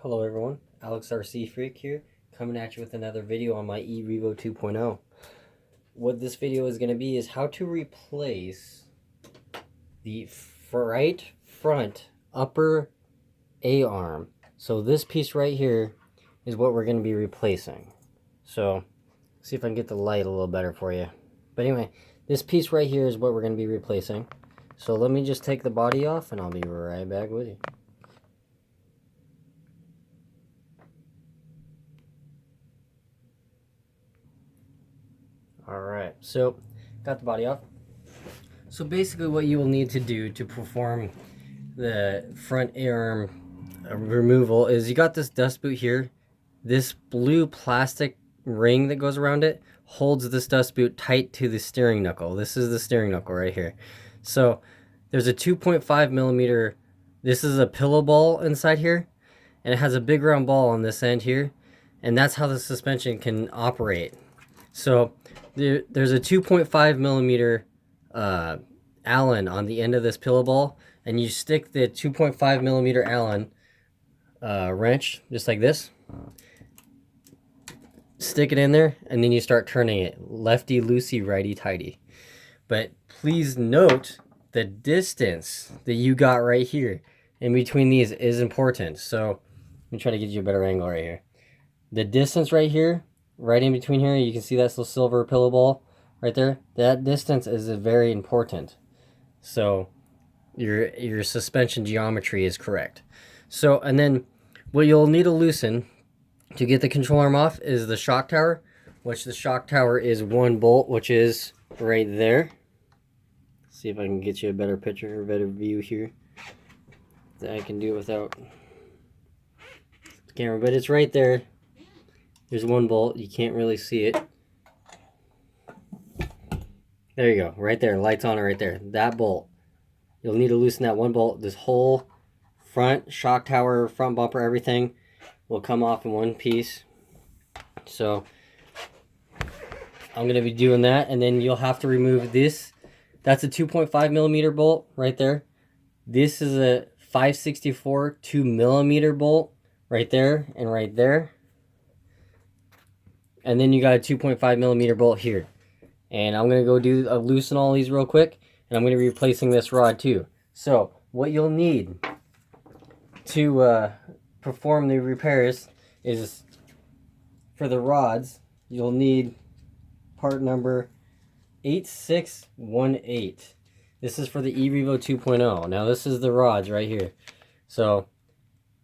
Hello everyone, Alex RC Freak here, coming at you with another video on my revo 2.0. What this video is going to be is how to replace the right front upper A-arm. So this piece right here is what we're going to be replacing. So see if I can get the light a little better for you. But anyway, this piece right here is what we're going to be replacing. So let me just take the body off and I'll be right back with you. Alright, so got the body off. So basically what you will need to do to perform the front A-arm removal is you got this dust boot here. This blue plastic ring that goes around it holds this dust boot tight to the steering knuckle. This is the steering knuckle right here. So there's a 2.5 millimeter, this is a pillow ball inside here, and it has a big round ball on this end here, and that's how the suspension can operate. So there's a 2.5 millimeter Allen on the end of this pillow ball, and you stick the 2.5 millimeter Allen wrench just like this, stick it in there, and then you start turning it lefty loosey, righty tighty. But please note the distance that you got right here in between these is important. So let me try to get you a better angle right here. The distance right here, right in between here, you can see that little silver pillow ball right there. That distance is very important. So your suspension geometry is correct. So, and then what you'll need to loosen to get the control arm off is the shock tower, which the shock tower is one bolt, which is right there. See if I can get you a better picture, a better view here. That I can do it without the camera, but it's right there. There's one bolt, you can't really see it. There you go, right there, lights on it right there. That bolt. You'll need to loosen that one bolt. This whole front shock tower, front bumper, everything will come off in one piece. So I'm going to be doing that, and then you'll have to remove this. That's a 2.5 millimeter bolt right there. This is a 5/64 2 millimeter bolt right there and right there. And then you got a 2.5 millimeter bolt here. And I'm going to go do loosen all these real quick. And I'm going to be replacing this rod too. So what you'll need to perform the repairs is, for the rods, you'll need part number 8618. This is for the revo 2.0. Now this is the rods right here. So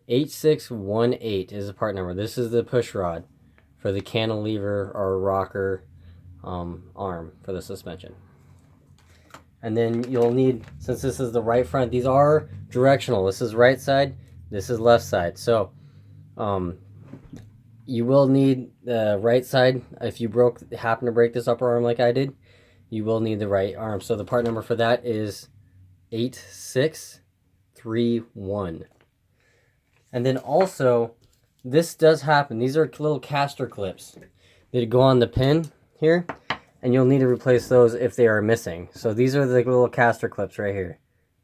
8618 is the part number. This is the push rod for the cantilever or rocker arm for the suspension. And then you'll need, since this is the right front, these are directional. This is right side, this is left side. So you will need the right side. If you happen to break this upper arm like I did, you will need the right arm. So the part number for that is 8631. And then also, this does happen. These are little caster clips that go on the pin here, and you'll need to replace those if they are missing. So these are the little caster clips right here.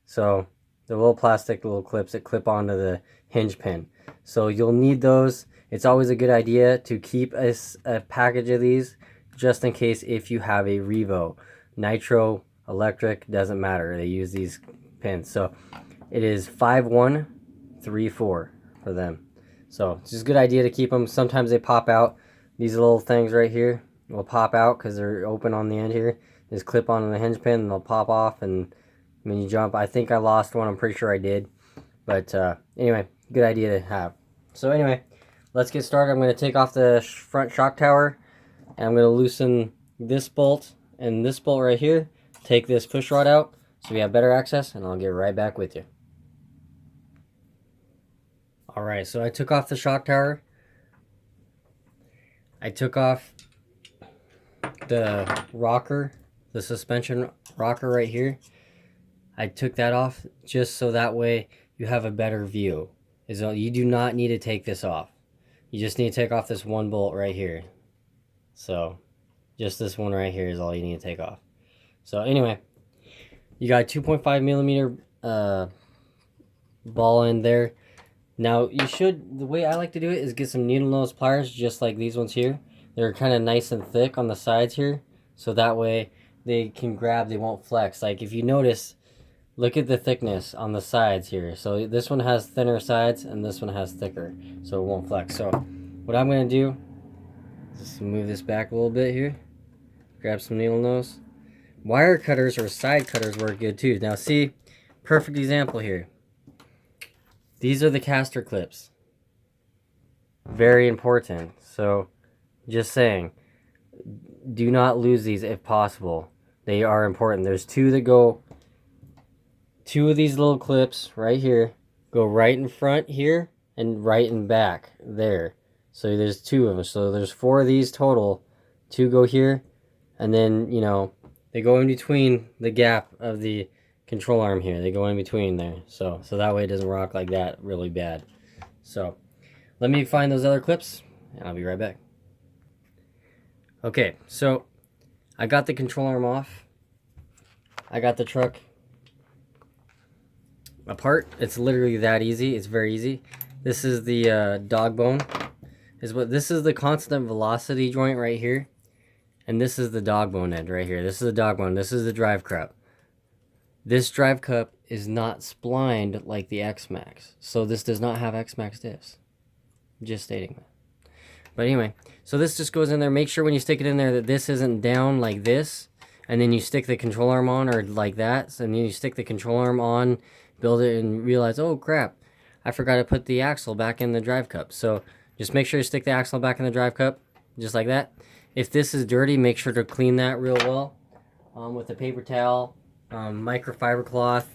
So the little plastic little clips that clip onto the hinge pin. So you'll need those. It's always a good idea to keep a package of these just in case if you have a revo. Nitro, electric, doesn't matter. They use these pins. So it is 5134 for them. So it's just a good idea to keep them. Sometimes they pop out. These little things right here will pop out because they're open on the end here. Just clip on the hinge pin and they'll pop off, and when you jump, I think I lost one. I'm pretty sure I did. But anyway, good idea to have. So anyway, let's get started. I'm going to take off the front shock tower, and I'm going to loosen this bolt and this bolt right here. Take this push rod out so we have better access, and I'll get right back with you. Alright, so I took off the shock tower. I took off the rocker, the suspension rocker right here. I took that off just so that way you have a better view. You do not need to take this off. You just need to take off this one bolt right here. So just this one right here is all you need to take off. So anyway, you got a 2.5 millimeter ball in there. Now you should, the way I like to do it is get some needle nose pliers just like these ones here. They're kind of nice and thick on the sides here, so that way they can grab, they won't flex. Like if you notice, look at the thickness on the sides here. So this one has thinner sides and this one has thicker, so it won't flex. So what I'm going to do is just move this back a little bit here. Grab some needle nose. Wire cutters or side cutters work good too. Now see, perfect example here. These are the caster clips. Very important. So just saying, do not lose these if possible. They are important. There's two that go, two of these little clips right here go right in front here and right in back there. So there's two of them. So there's four of these total. Two go here, and then, you know, they go in between the gap of the control arm here. They go in between there. So that way it doesn't rock like that really bad. So let me find those other clips and I'll be right back. Okay, so I got the control arm off. I got the truck apart. It's literally that easy. It's very easy. This is the dog bone. This is the constant velocity joint right here. And this is the dog bone end right here. This is the dog bone. This is the drive cup. This drive cup is not splined like the X-Max. So this does not have X-Max diffs. Just stating that. But anyway, so this just goes in there. Make sure when you stick it in there that this isn't down like this. And then you stick the control arm on, or like that. So then you stick the control arm on, build it, and realize, oh crap, I forgot to put the axle back in the drive cup. So just make sure you stick the axle back in the drive cup, just like that. If this is dirty, make sure to clean that real well with a paper towel. Microfiber cloth.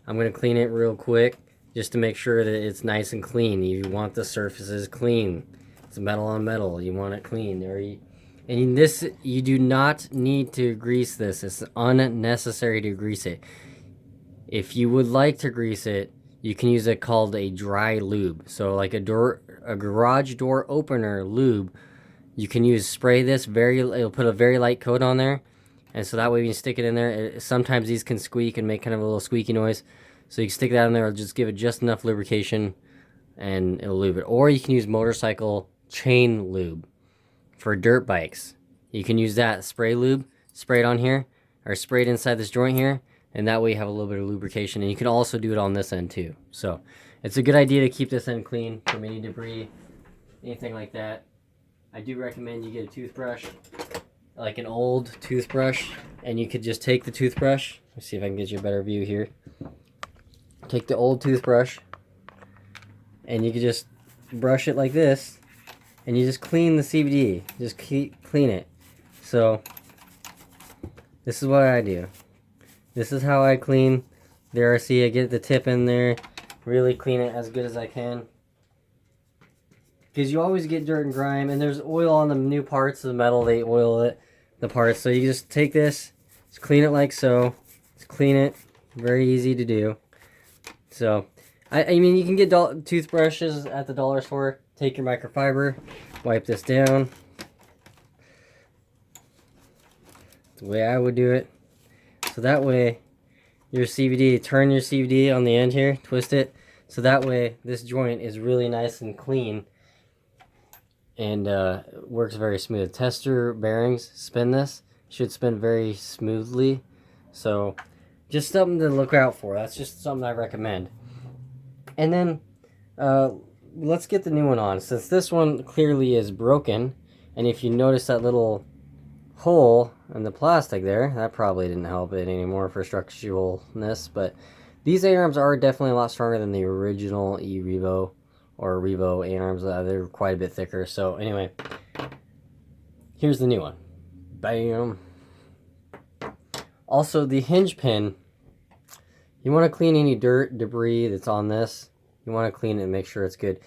I'm going to clean it real quick just to make sure that it's nice and clean. You want the surfaces clean. It's metal on metal. You want it clean. And this, you do not need to grease this. It's unnecessary to grease it. If you would like to grease it, you can use it called a dry lube. So like a garage door opener lube, you can spray this it'll put a very light coat on there. And so that way when you stick it in there, sometimes these can squeak and make kind of a little squeaky noise. So you can stick that in there, it'll just give it just enough lubrication and it'll lube it. Or you can use motorcycle chain lube for dirt bikes. You can use that spray lube, spray it on here, or spray it inside this joint here, and that way you have a little bit of lubrication. And you can also do it on this end too. So it's a good idea to keep this end clean from any debris, anything like that. I do recommend you get a toothbrush, like an old toothbrush, and you could just take the toothbrush. Let's see if I can get you a better view here. Take the old toothbrush, and you could just brush it like this, and you just clean the CVD. Just clean it. So this is what I do. This is how I clean the RC. I get the tip in there, really clean it as good as I can. Because you always get dirt and grime, and there's oil on the new parts of the metal. They oil it, the parts. So you just take this, just clean it like so. Just clean it. Very easy to do. So, I mean, you can get toothbrushes at the dollar store. Take your microfiber, wipe this down. That's the way I would do it. So that way, your CVD, turn your CVD on the end here, twist it. So that way, this joint is really nice and clean. And works very smooth. Tester bearings, spin this. Should spin very smoothly. So, just something to look out for. That's just something I recommend. And then, let's get the new one on. Since this one clearly is broken, and if you notice that little hole in the plastic there, that probably didn't help it anymore for structuralness. But these A-arms are definitely a lot stronger than the original E-Revo or Revo A-arms. They're quite a bit thicker. So anyway, here's the new one. Bam. Also, the hinge pin, you want to clean any dirt, debris that's on this. You want to clean it and make sure it's good.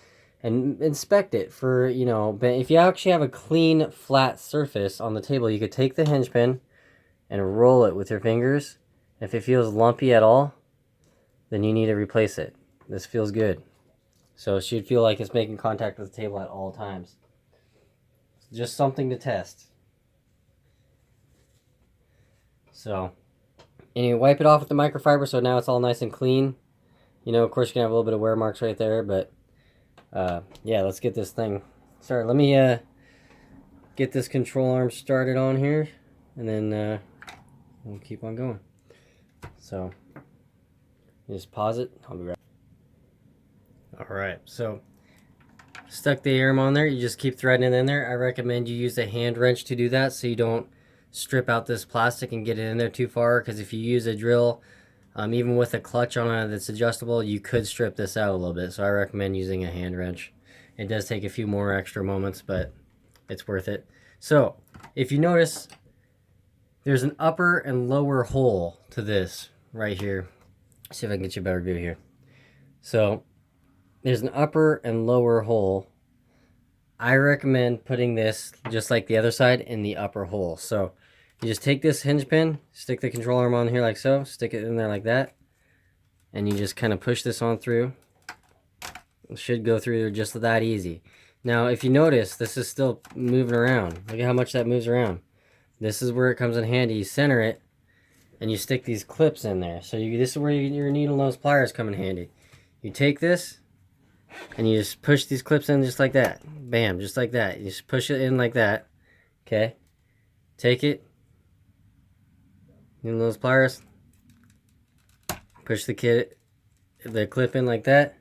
And inspect it for, you know, if you actually have a clean, flat surface on the table, you could take the hinge pin and roll it with your fingers. If it feels lumpy at all, then you need to replace it. This feels good. So it should feel like it's making contact with the table at all times. Just something to test. So, anyway, wipe it off with the microfiber so now it's all nice and clean. You know, of course, you can have a little bit of wear marks right there, but Yeah, let's get this thing started. Let me get this control arm started on here, and then we'll keep on going. So you just pause it. I'll be right. All right, so stuck the arm on there. You just keep threading it in there. I recommend you use a hand wrench to do that, so you don't strip out this plastic and get it in there too far. Because if you use a drill, even with a clutch on it that's adjustable, you could strip this out a little bit. So I recommend using a hand wrench. It does take a few more extra moments, but it's worth it. So if you notice, there's an upper and lower hole to this right here. Let's see if I can get you a better view here. So there's an upper and lower hole. I recommend putting this, just like the other side, in the upper hole. So you just take this hinge pin, stick the control arm on here like so, stick it in there like that, and you just kind of push this on through. It should go through there just that easy. Now, if you notice, this is still moving around. Look at how much that moves around. This is where it comes in handy. You center it, and you stick these clips in there. So this is where your needle nose pliers come in handy. You take this, and you just push these clips in just like that. Bam, just like that. You just push it in like that. Okay. Take it. Needle nose pliers. Push the clip in like that.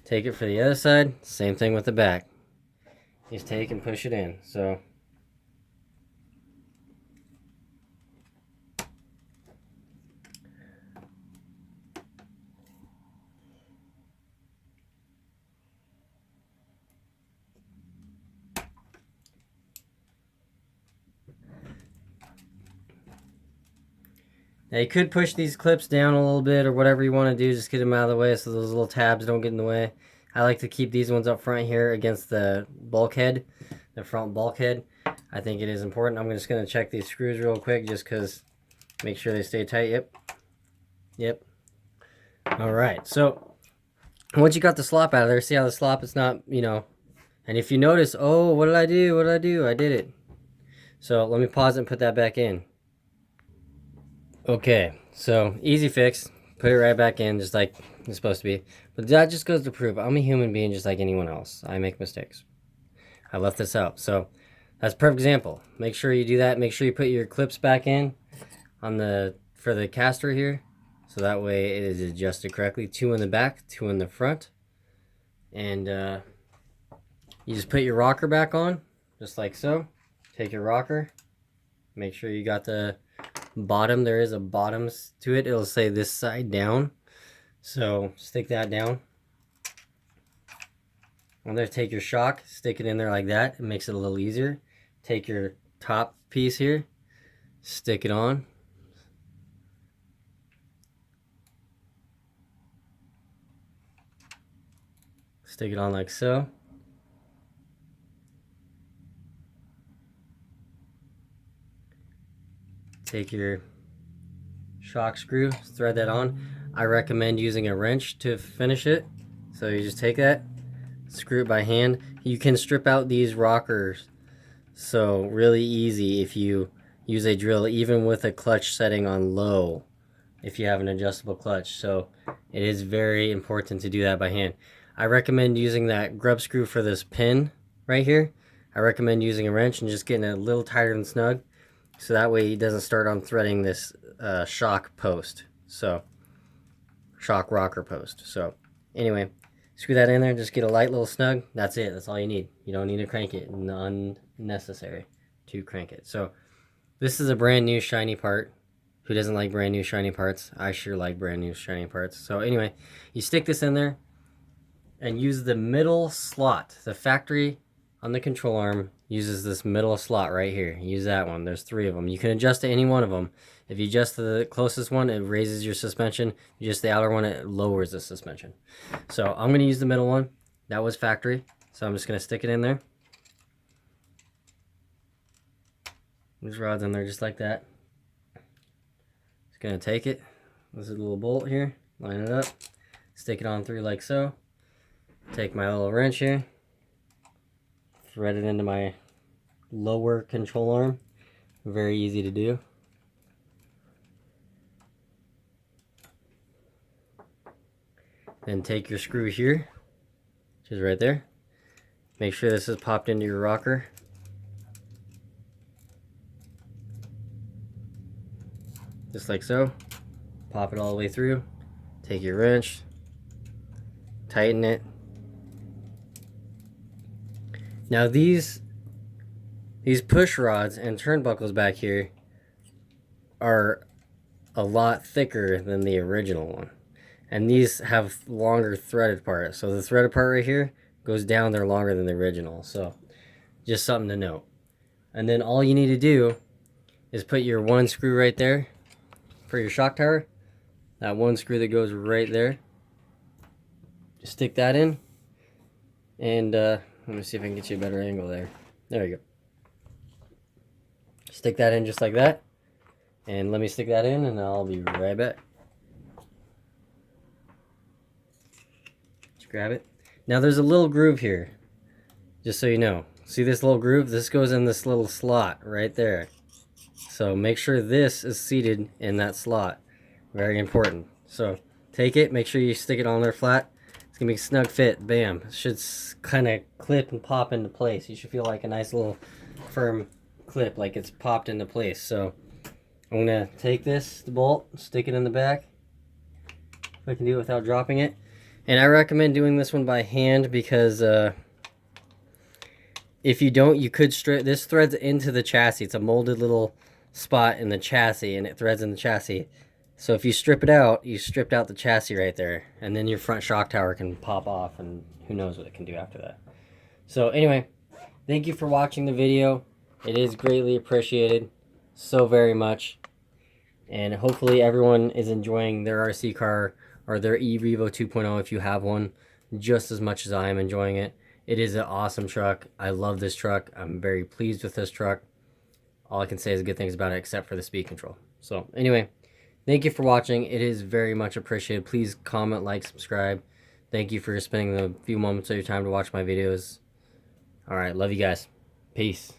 Take it for the other side. Same thing with the back. Just take and push it in. So now you could push these clips down a little bit or whatever you want to do. Just get them out of the way so those little tabs don't get in the way. I like to keep these ones up front here against the bulkhead, the front bulkhead. I think it is important. I'm just going to check these screws real quick just because, make sure they stay tight. Yep. Yep. All right. So once you got the slop out of there, see how the slop is not, and if you notice, oh, what did I do? What did I do? I did it. So let me pause it and put that back in. Okay, so easy fix. Put it right back in just like it's supposed to be. But that just goes to prove I'm a human being just like anyone else. I make mistakes. I left this out. So that's a perfect example. Make sure you do that. Make sure you put your clips back in for the caster here. So that way it is adjusted correctly. 2 in the back, 2 in the front. And you just put your rocker back on, just like so. Take your rocker. Make sure you got the bottom. There is a bottom to it. It'll say this side down. So stick that down. And then take your shock, stick it in there like that. It makes it a little easier. Take your top piece here, stick it on. Stick it on like so. Take your shock screw, thread that on. I recommend using a wrench to finish it. So you just take that, screw it by hand. You can strip out these rockers so really easy if you use a drill, even with a clutch setting on low, if you have an adjustable clutch. So it is very important to do that by hand. I recommend using that grub screw for this pin right here. I recommend using a wrench and just getting it a little tighter and snug, so that way it doesn't start on threading this shock post. So shock rocker post. So anyway, screw that in there, just get a light little snug. That's it. That's all you need. You don't need to crank it. Unnecessary to crank it. So this is a brand new shiny part. Who doesn't like brand new shiny parts? I sure like brand new shiny parts. So anyway, you stick this in there and use the middle slot. The factory on the control arm uses this middle slot right here. Use that one. There's 3 of them. You can adjust to any one of them. If you adjust to the closest one, it raises your suspension. You adjust the outer one, it lowers the suspension. So I'm going to use the middle one. That was factory. So I'm just going to stick it in there. These rods in there just like that. Just going to take it. This is a little bolt here. Line it up. Stick it on through like so. Take my little wrench here. Thread it into my lower control arm. Very easy to do. Then take your screw here. which is right there. Make sure this is popped into your rocker. Just like so. Pop it all the way through. Take your wrench, tighten it. Now these push rods and turnbuckles back here are a lot thicker than the original one. And these have longer threaded part. So the threaded part right here goes down there longer than the original. So just something to note. And then all you need to do is put your one screw right there for your shock tower. That one screw that goes right there. Just stick that in. And let me see if I can get you a better angle there. There you go. Stick that in just like that. And let me stick that in and I'll be right back. Just grab it. Now there's a little groove here. Just so you know. See this little groove? This goes in this little slot right there. So make sure this is seated in that slot. Very important. So take it, make sure you stick it on there flat. It's gonna be a snug fit. Bam. It should kind of clip and pop into place. You should feel like a nice little firm clip, like it's popped into place. So I'm gonna take this, the bolt, stick it in the back. If I can do it without dropping it. And I recommend doing this one by hand because if you don't, you could strip. This threads into the chassis. It's a molded little spot in the chassis and it threads in the chassis. So if you strip it out, you stripped out the chassis right there, and then your front shock tower can pop off, and who knows what it can do after that. So anyway, thank you for watching the video. It is greatly appreciated, so very much. And hopefully everyone is enjoying their RC car or their revo 2.0 if you have one, just as much as I am enjoying it. It is an awesome truck. I love this truck. I'm very pleased with this truck. All I can say is good things about it except for the speed control. So anyway, thank you for watching. It is very much appreciated. Please comment, like, subscribe. Thank you for spending the few moments of your time to watch my videos. Alright, love you guys. Peace.